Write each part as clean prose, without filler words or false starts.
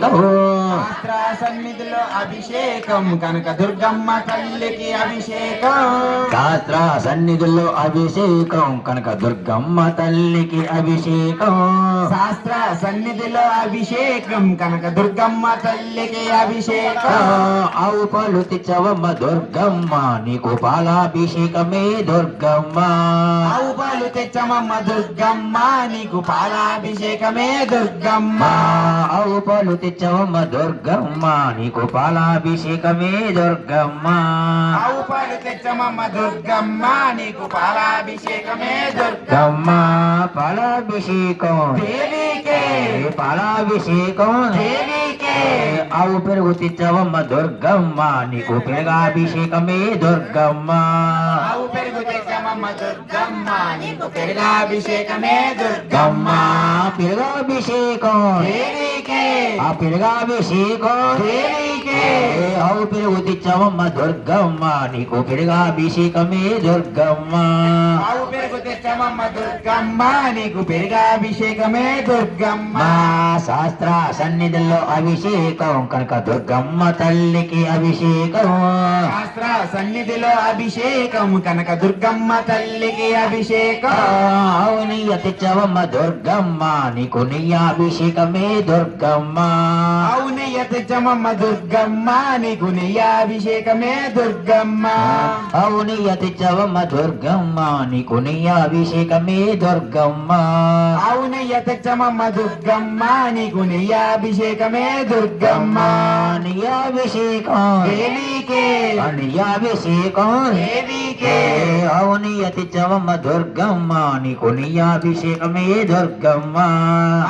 అభిషేకం శాస్త్ర సన్నిధిలో అభిషేకం కనక దుర్గమ్మ తల్లికి అభిషేకం శాస్త్ర సన్నిధిలో అభిషేకం కనుక దుర్గమ్మ తల్లికి అభిషేకం శాస్త్ర సన్నిధిలో అభిషేకం కనక దుర్గమ్మ తల్లికి అభిషేకం ఆవు పాలు తెచ్చవమ్మ దుర్గమ్మ నీకు పాలాభిషేకమే దుర్గమ్మ ఆవు పాలు తెచ్చమమ్మ దుర్గమ్మ నీకు పాలాభిషేకమే దుర్గమ్మ ఆవు పాలు తెచ్చవమ్మ దుర్గమ్మ నీకు పాలాభిషేకమే దుర్గమ్మ ఆవు పాలు తెచ్చమమ్మ దుర్గమ్మ నీకు పాలాభిషేకమే దుర్గమ్మ గమ్మ పాలాభిషేకం దేవికే పాలాభిషేకం దేవికే ఆవు పెరుగు తెచ్చవమ్మ దుర్గమ్మ నీకు పెరుగాభిషేకమే దుర్గమ్మ ఆవు పెరుగు తెచ్చమమ్మ దుర్గమ్మ నీకు పెరుగాభిషేకమే దుర్గమ్మ పెరుగాభిషేకం దేవికే ఆ పెరుగాభిషేకం దేవికే ఆవు పెరుగు తెచ్చవమ్మ దుర్గమ్మ నీకు పెరుగాభిషేకమే దుర్గమ్మ ఆవు పెరుగు తెచ్చమమ్మ దుర్గమ్మ నీకు పెరుగాభిషేకమే దుర్గమ్మ మా శాస్త్ర సన్నిధిలో అభిషేకం కనుక దుర్గమ్మ తల్లికి అభిషేకం శాస్త్ర సన్నిధిలో అభిషేకం కనక దుర్గమ్మ తల్లికి అభిషేకం అవునయ్య తెచ్చవమ్మ దుర్గమ్మ నీకు నెయ్యాభిషేకమే దుర్గమ్మ అవునయ్య తెచ్చమమ్మ దుర్గమ్మ నీకు నెయ్యాభిషేకమే దుర్గమ్మ అవునయ్య తెచ్చవమ్మ దుర్గమ్మ నీకు నెయ్యాభిషేకమే దుర్గమ్మ అవునయ్య తెచ్చమమ్మ దుర్గమ్మ నీకు నెయ్యాభిషేకమే దుర్గమ్మ నెయ్యాభిషేకం దేవికే నెయ్యాభిషేకం దేవికే అవునయ్య తెచ్చవమ్మ దుర్గమ్మ నీకు నెయ్యాభిషేకమే దుర్గమ్మ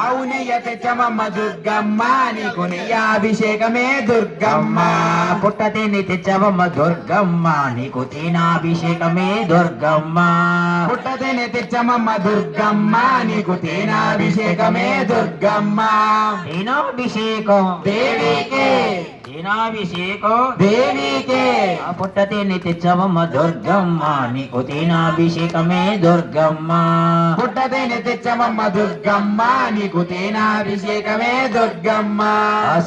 అవునయ్య తెచ్చమమ్మ దుర్గమ్మ నీకు నెయ్యాభిషేకమే దుర్గమ్మ పుట్టతేని తెచ్చవమ్మ దుర్గమ్మ నీకు తేనాభిషేకమే దుర్గమ్మ పుట్టతేనే తెచ్చమమ్మ దుర్గమ్మ నీకు తేనాభిషేకమే దుర్గమ్మ తేనాభిషేకం దేవికే తేనాభిషేకం దేవికే పుట్టతేని తెచ్చవమ్మ దుర్గమ్మ నీకు తేనాభిషేకమే దుర్గమ్మ పుట్టతేనే తెచ్చమమ్మ దుర్గమ్మ నీకు తేనాభిషేకమే దుర్గమ్మ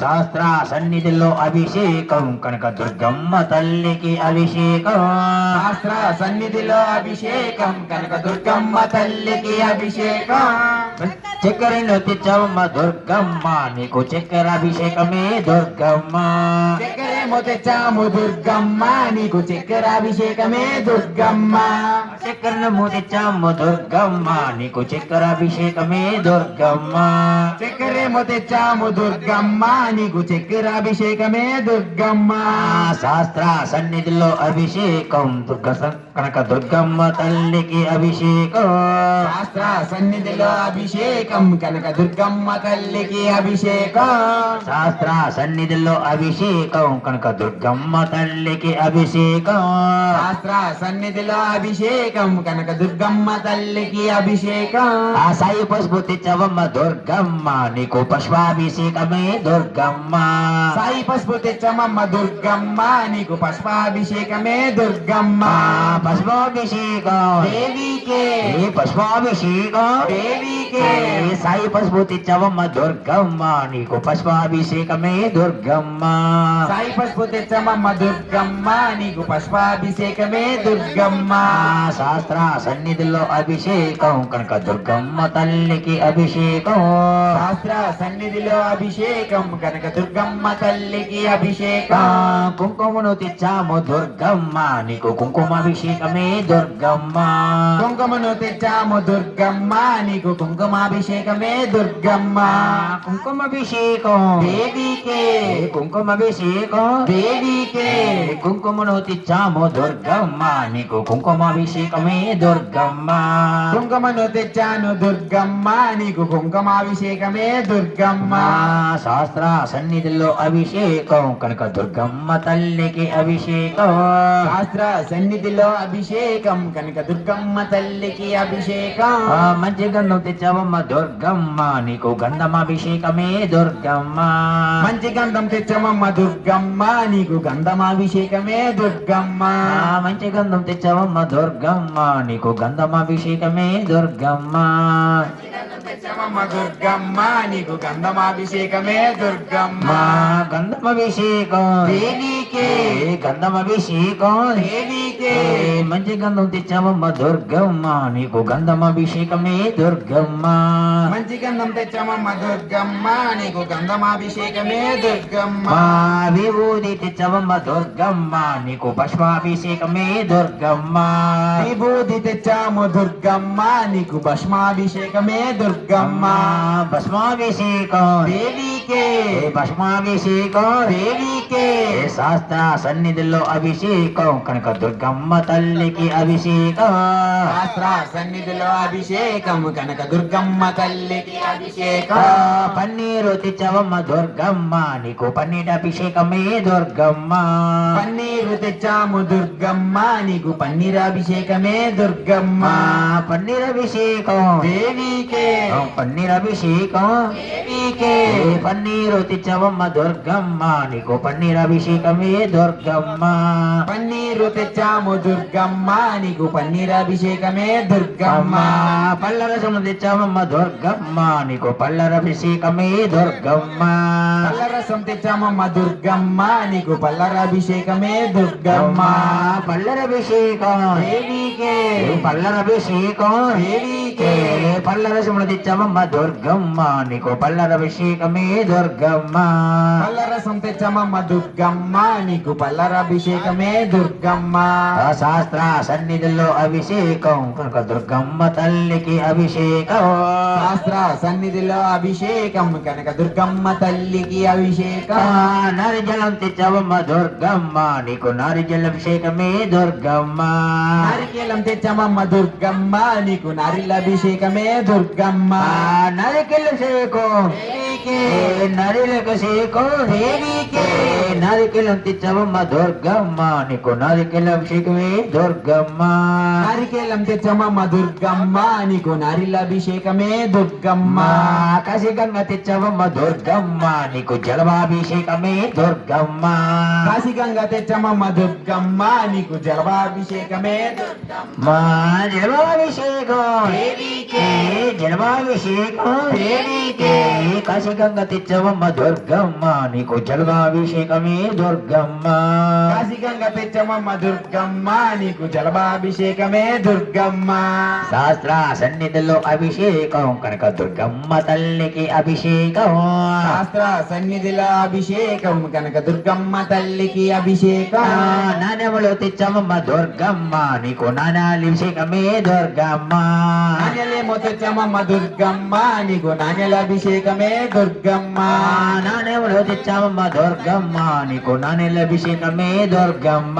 శాస్త్ర సన్నిధిలో అభిషేకం కనుక దుర్గమ్మ తల్లికి అభిషేకం శాస్త్ర సన్నిధిలో అభిషేకం కనుక దుర్గమ్మ తల్లికి అభిషేకం చక్కెరను తెచ్చవమ్మ దుర్గమ్మ నీకు చక్కెరాభిషేకమే దుర్గమ్మ చక్కెరేమో తెచ్చాము దుర్గమ్మ నీకు చక్కెరాభిషేకమే దుర్గమ్మ చక్కెరను తెచ్చాము దుర్గమ్మ నీకు చక్కెరాభిషేకమే దుర్గమ్మ చక్కెరేమో తెచ్చాము దుర్గమ్మ నీకు చక్కెరాభిషేకమే దుర్గమ్మ శాస్త్ర సన్నిధిలో అభిషేకం కనుక దుర్గమ్మ తల్లికి అభిషేకం శాస్త్ర సన్నిధిలో అభిషేకం కనుక దుర్గమ్మ తల్లికి అభిషేకం శాస్త్ర సన్నిధిలో అభిషేకం కనుక దుర్గమ్మ తల్లికి అభిషేకం శాస్త్ర సన్నిధిలో అభిషేకం కనుక దుర్గమ్మ తల్లికి అభిషేకం ఆ సాయి పసుపు తెచ్చవమ్మ దుర్గమ్మ నీకు పుష్పాభిషేకమే దుర్గమ్మ సాయి పసుపు తెచ్చమమ్మ దుర్గమ్మ నీకు పుష్పాభిషేకమే దుర్గమ్మ పుష్పాభిషేకం దేవికే పుష్పాభిషేకం దేవికే సాయి పసుపు తెచ్చవమ్మ దుర్గమ్మ నీకు పుష్పాభిషేకమే దుర్గమ్మ సాయి పసుపు తెచ్చమమ్మ దుర్గమ్మ నీకు పుష్పాభిషేకమే దుర్గమ్మ శాస్త్ర సన్నిధిలో అభిషేకం కనుక దుర్గమ్మ తల్లికి అభిషేకం శాస్త్ర సన్నిధిలో అభిషేకం కనుక దుర్గమ్మ తల్లికి అభిషేకం కుంకుమను తెచ్చాము దుర్గమ్మ నీకు కుంకుమాభిషేకమే దుర్గమ్మ కుంకుమను తెచ్చాము దుర్గమ్మ నీకు కుంకుమాభిషేకమే దుర్గమ్మ కుంకుమాభిషేకం దేవికే కుంకుమాభిషేకం దేవికే కుంకుమను తెచ్చాము దుర్గమ్మ నీకు కుంకుమాభిషేకమే దుర్గమ్మ కుంకుమను తెచ్చాను దుర్గమ్మ నీకు కుంకుమాభిషేకమే దుర్గమ్మ శాస్త్ర సన్నిధిలో అభిషేకం కనుక దుర్గమ్మ తల్లికి అభిషేకం శాస్త్ర సన్నిధిలో అభిషేకం కనుక దుర్గమ్మ తల్లికి అభిషేకం మంచి గంధం తెచ్చావమ్మ దుర్గమ్మ నీకు గంధమాభిషేకమే దుర్గమ్మ మంచి గంధం తెచ్చమ్మ తెచ్చామమ్మ దుర్గమ్మ నీకు గంధమాభిషేకమే దుర్గమ్మ మంచి గంధం తెచ్చావమ్మ దుర్గమ్మ నీకు గంధమాభిషేకమే దుర్గమ్మ తెచ్చామమ్మ దుర్గమ్మ నీకు గంధమాభిషేకమే దుర్గమ్మ గంధమాభిషేకం దేవికే గంధమాభిషేకం దేవికే మంచి గంధం తెచ్చావమ్మ దుర్గమ్మ నీకు గంధమాభిషేకమే దుర్గమ్మ మంచి గంధం తెచ్చామమ్మ దుర్గమ్మ నీకు గంధమాభిషేకమే దుర్గమ్మ విభూతి తెచ్చావమ్మ దుర్గమ్మ నీకు భస్మాభిషేకమే దుర్గమ్మ విభూతి తెచ్చాము దుర్గమ్మ నీకు భస్మాభిషేకమే దుర్గమ్మ భస్మాభిషేకం దేవికే భస్మాభిషేకం దేవికే శాస్త్ర సన్నిధిలో అభిషేకం కనుక దుర్గమ్మ తల్లికి అభిషేకం శాస్త్ర సన్నిధిలో అభిషేకం కనుక దుర్గమ్మ తల్లికి అభిషేకం పన్నీరు తెచ్చావమ్మ దుర్గమ్మ నీకు పన్నీటి అభిషేకమే దుర్గమ్మ పన్నీరు తెచ్చాము దుర్గమ్మ నీకు పన్నీరాభిషేకమే దుర్గమ్మ పన్నీర్ అభిషేకం దేవికే పన్నీర్ అభిషేకం దేవికే పన్నీరు తెచ్చావమ్మ దుర్గమ్మ నీకు పన్నీర్ అభిషేకమే దుర్గమ్మ పన్నీరు తెచ్చాము దుర్గమ్మ నీకు పన్నీరాభిషేకమే దుర్గమ్మ పల్లరసం తెచ్చావమ్మ దుర్గమ్మ నీకు పల్లరభిషేకమే దుర్గమ్మ పల్లరసం తెచ్చామమ్మ దుర్గమ్మ నీకు పల్లరాభిషేకమే దుర్గమ్మ పల్లరభిషేకం దేవికే పల్లరభిషేకం దేవికే పల్లరసములు తెచ్చావమ్మ దుర్గమ్మ నీకు పల్లరభిషేకమే దుర్గమ్మ పల్లరసం తెచ్చామమ్మ దుర్గమ్మ నీకు పల్లరాభిషేకమే దుర్గమ్మ శాస్త్ర సన్నిధిలో అభిషేకం కనుక దుర్గమ్మ తల్లికి అభిషేకం శాస్త్ర సన్నిధిలో అభిషేకం కనుక దుర్గమ్మ తల్లికి అభిషేకం నారిజలం తెచ్చావమ్మ దుర్గమ్మ నీకు నారిజల అభిషేకమే దుర్గమ్మ నారికేలం తెచ్చామమ్మ దుర్గమ్మ నీకు నారిల అభిషేకమే దుర్గమ్మ నరికెళ్ళ అభిషేకం దేవికే నరిలకు శేకం దేవికే నారికెళ్ళం తెచ్చావమ్మ దుర్గమ్మ నీకు నారికెళ్ళ అభిషేకమే దుర్గమ్మ నారికేలం తెచ్చామమ్మ దుర్గమ్మ నీకు నారిల అభిషేకమే దుర్గమ్మ కాశీగంగా తెచ్చావమ్మ దుర్గమ్మ నీకు జలవాభిషేకమే దుర్గమ్మ కాశీగంగా తెచ్చామమ్మ దుర్గమ్మ నీకు జలవాభిషేకమే దుర్గమ్మ జలవాభిషేకం దేవికే జలవాభిషేకం దేవికే కాశీగంగా తెచ్చావమ్మ దుర్గమ్మ నీకు జలవాభిషేకమే దుర్గమ్మ కాశీగంగా తెచ్చామమ్మ దుర్గమ్మ నీకు జలవాభిషేకమే దుర్గమ్మ శాస్త్ర సన్నిధిలో అభిషేకం కనుక దుర్గమ్మ తల్లికి అభిషేకం శాస్త్ర సన్నిధిలో అభిషేకం కనుక దుర్గమ్మ తల్లికి అభిషేకం నాణ్యములు తెచ్చావమ్మ దుర్గమ్మ నీకు నాణ్యాభిషేకమే దుర్గమ్మ నాణ్యలేమో తెచ్చామమ్మ దుర్గమ్మ నీకు నాణ్యల అభిషేకమే దుర్గమ్మ నాణ్యములు తెచ్చావమ్మ దుర్గమ్మ నీకు నాణ్యాభిషేకమే దుర్గమ్మ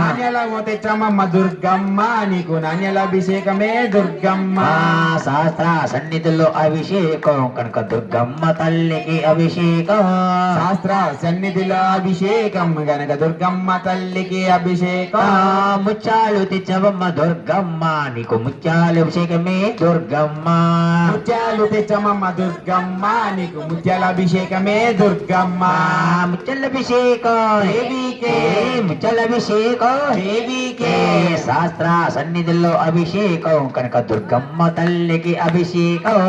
నాణ్యలేమో తెచ్చామమ్మ దుర్గమ్మ నీకు నాణ్యల అభిషేకమే దుర్గమ్మ శాస్త్ర సన్నిధిలో అభిషేకం కనుక దుర్గమ్మ తల్లికి అభిషేకం శాస్త్ర సన్నిధిలో అభిషేకం గనక దుర్గమ్మ తల్లికి అభిషేకం ముత్యాలు తెచ్చవమ్మ దుర్గమ్మ నీకు ముత్యాలు అభిషేకమే దుర్గమ్మ ముత్యాలు తెచ్చమమ్మ దుర్గమ్మ నీకు ముత్యాల అభిషేకమే దుర్గమ్మ ముత్యాల అభిషేకం దేవికే ముత్యాల అభిషేకం దేవికే శాస్త్ర సన్నిధిలో అభిషేకం కనుక దుర్గమ్మ తల్లికి అభిషేకం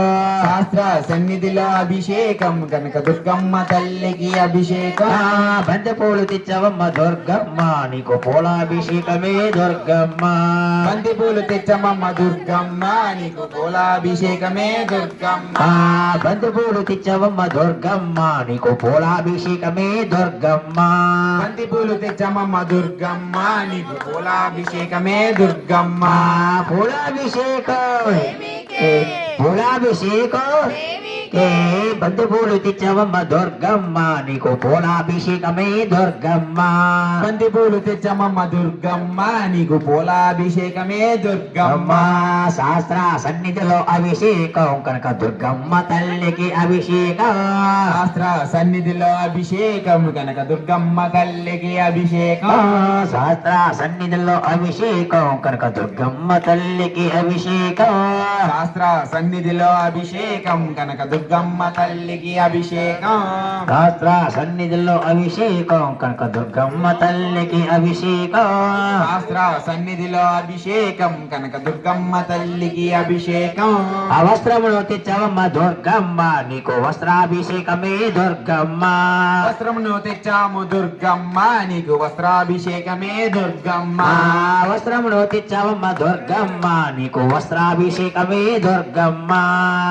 శాస్త్ర సన్నిధిలో అభిషేకం కనుక దుర్గమ్మ తల్లికి అభిషేకం బంతిపూలు తెచ్చవమ్మ దుర్గమ్మ నీకు పూలాభిషేకమే దుర్గమ్మ బంతి పూలు తెచ్చమమ్మ దుర్గమ్మ నీకు పూలాభిషేకమే దుర్గమ్మ బంతిపూలు తెచ్చవమ్మ దుర్గమ్మ నీకు పూలాభిషేకమే దుర్గమ్మ బంతి పూలు తెచ్చమమ్మ దుర్గమ్మ నీకు పూలాభిషేకమే దుర్గమ్మ పూలాభిషేకం పూలాభిషేకం బంతిపూలు తెచ్చవమ్మ దుర్గమ్మ నీకు పూలాభిషేకమే దుర్గమ్మ బంతి పూలు తెచ్చమమ్మ దుర్గమ్మ నీకు పూలాభిషేకమే దుర్గమ్మ శాస్త్ర సన్నిధిలో అభిషేకం కనుక దుర్గమ్మ తల్లికి అభిషేకం శాస్త్ర సన్నిధిలో అభిషేకం కనుక దుర్గమ్మ తల్లికి అభిషేకం శాస్త్ర సన్నిధిలో అభిషేకం కనుక దుర్గమ్మ తల్లికి అభిషేకం శాస్త్ర సన్నిధిలో అభిషేకం కనుక దుర్గమ్మ తల్లికి అభిషేకం శాస్త్ర సన్నిధిలో అభిషేకం కనక దుర్గమ్మ తల్లికి అభిషేకం శాస్త్ర సన్నిధిలో అభిషేకం కనక దుర్గమ్మ తల్లికి అభిషేకం ఆ వస్త్రమును తెచ్చవమ్మ దుర్గమ్మ నీకు వస్త్రాభిషేకమే దుర్గమ్మ వస్త్రమును తెచ్చాము దుర్గమ్మ నీకు వస్త్రాభిషేకమే దుర్గమ్మ ఆ వస్త్రమును తెచ్చవమ్మ దుర్గమ్మ నీకు వస్త్రాభిషేకమే దుర్గమ్మ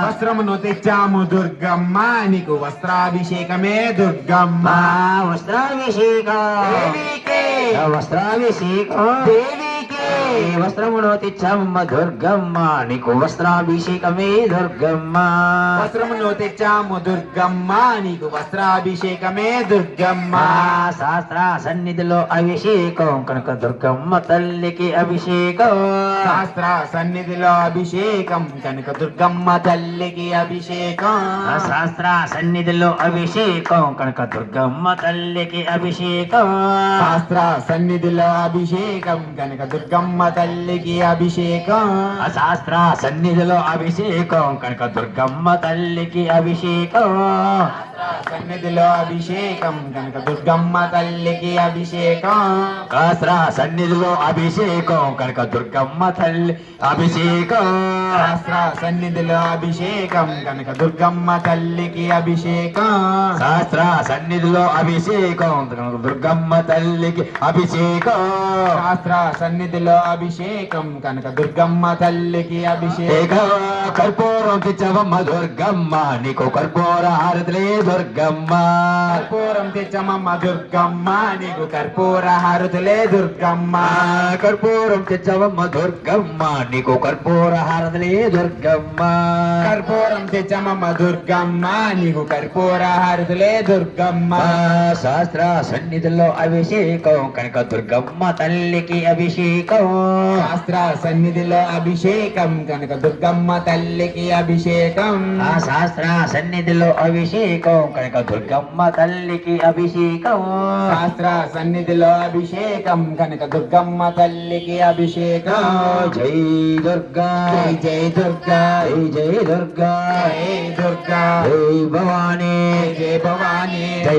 వస్త్రమును తెచ్చాము దుర్గమ్మ నీకు వస్త్రాభిషేకమే దుర్గమ్మ ఆ వస్త్రాభిషేకం దేవికే ఆ వస్త్రాభిషేకం దేవికే వస్త్రమును తెచ్చవమ్మ దుర్గమ్మ నీకు వస్త్రాభిషేకమే దుర్గమ్మ వస్త్రమును తెచ్చాము దుర్గమ్మ నీకు వస్త్రాభిషేకమే దుర్గమ్మ ఆ శాస్త్ర సన్నిధిలో అభిషేకం కనుక దుర్గమ్మ తల్లికి అభిషేకం శాస్త్ర సన్నిధిలో అభిషేకం కనుక దుర్గమ్మ తల్లికి అభిషేకం ఆ శాస్త్ర సన్నిధిలో అభిషేకం కనుక దుర్గమ్మ తల్లికి అభిషేకం శాస్త్ర సన్నిధిలో అభిషేకం కనుక దుర్గమ్మ తల్లికి అభిషేకం ఆ శాస్త్ర సన్నిధిలో అభిషేకం కనుక దుర్గమ్మ తల్లికి అభిషేకం సన్నిధిలో అభిషేకం కనుక దుర్గమ్మ తల్లికి అభిషేకం శాస్త్ర సన్నిధిలో అభిషేకం కనుక దుర్గమ్మ తల్లి అభిషేకం శాస్త్ర సన్నిధిలో అభిషేకం కనుక దుర్గమ్మ తల్లికి అభిషేకం శాస్త్ర సన్నిధిలో అభిషేకం కనుక దుర్గమ్మ తల్లికి అభిషేకం శాస్త్ర సన్నిధిలో అభిషేకం కనుక దుర్గమ్మ తల్లికి అభిషేకం కర్పూరం తెచ్చవమ్మ దుర్గమ్మ నీకు కర్పూర హారతులే దుర్గమ్మ కర్పూరం తెచ్చమమ్మ దుర్గమ్మ నీకు కర్పూర హారతులే దుర్గమ్మ కర్పూరం తెచ్చవమ్మ దుర్గమ్మ నీకు కర్పూర హారతులే దుర్గమ్మ కర్పూరం తెచ్చమమ్మ దుర్గమ్మ నీకు కర్పూర హారతులే దుర్గమ్మ శాస్త్ర సన్నిధిలో అభిషేకం కనుక దుర్గమ్మ తల్లికి అభిషేకం శాస్త్ర సన్నిధిలో అభిషేకం కనుక దుర్గమ్మ తల్లికి అభిషేకం ఆ శాస్త్ర సన్నిధిలో అభిషేకం కనుక దుర్గమ్మ తల్లికి అభిషేకం శాస్త్ర సన్నిధిలో అభిషేకం కనుక దుర్గమ్మ తల్లికి అభిషేకం జై దుర్గా జై జై దుర్గా జై జై దుర్గా జై దుర్గా జై భవానీ జై భవానీ జై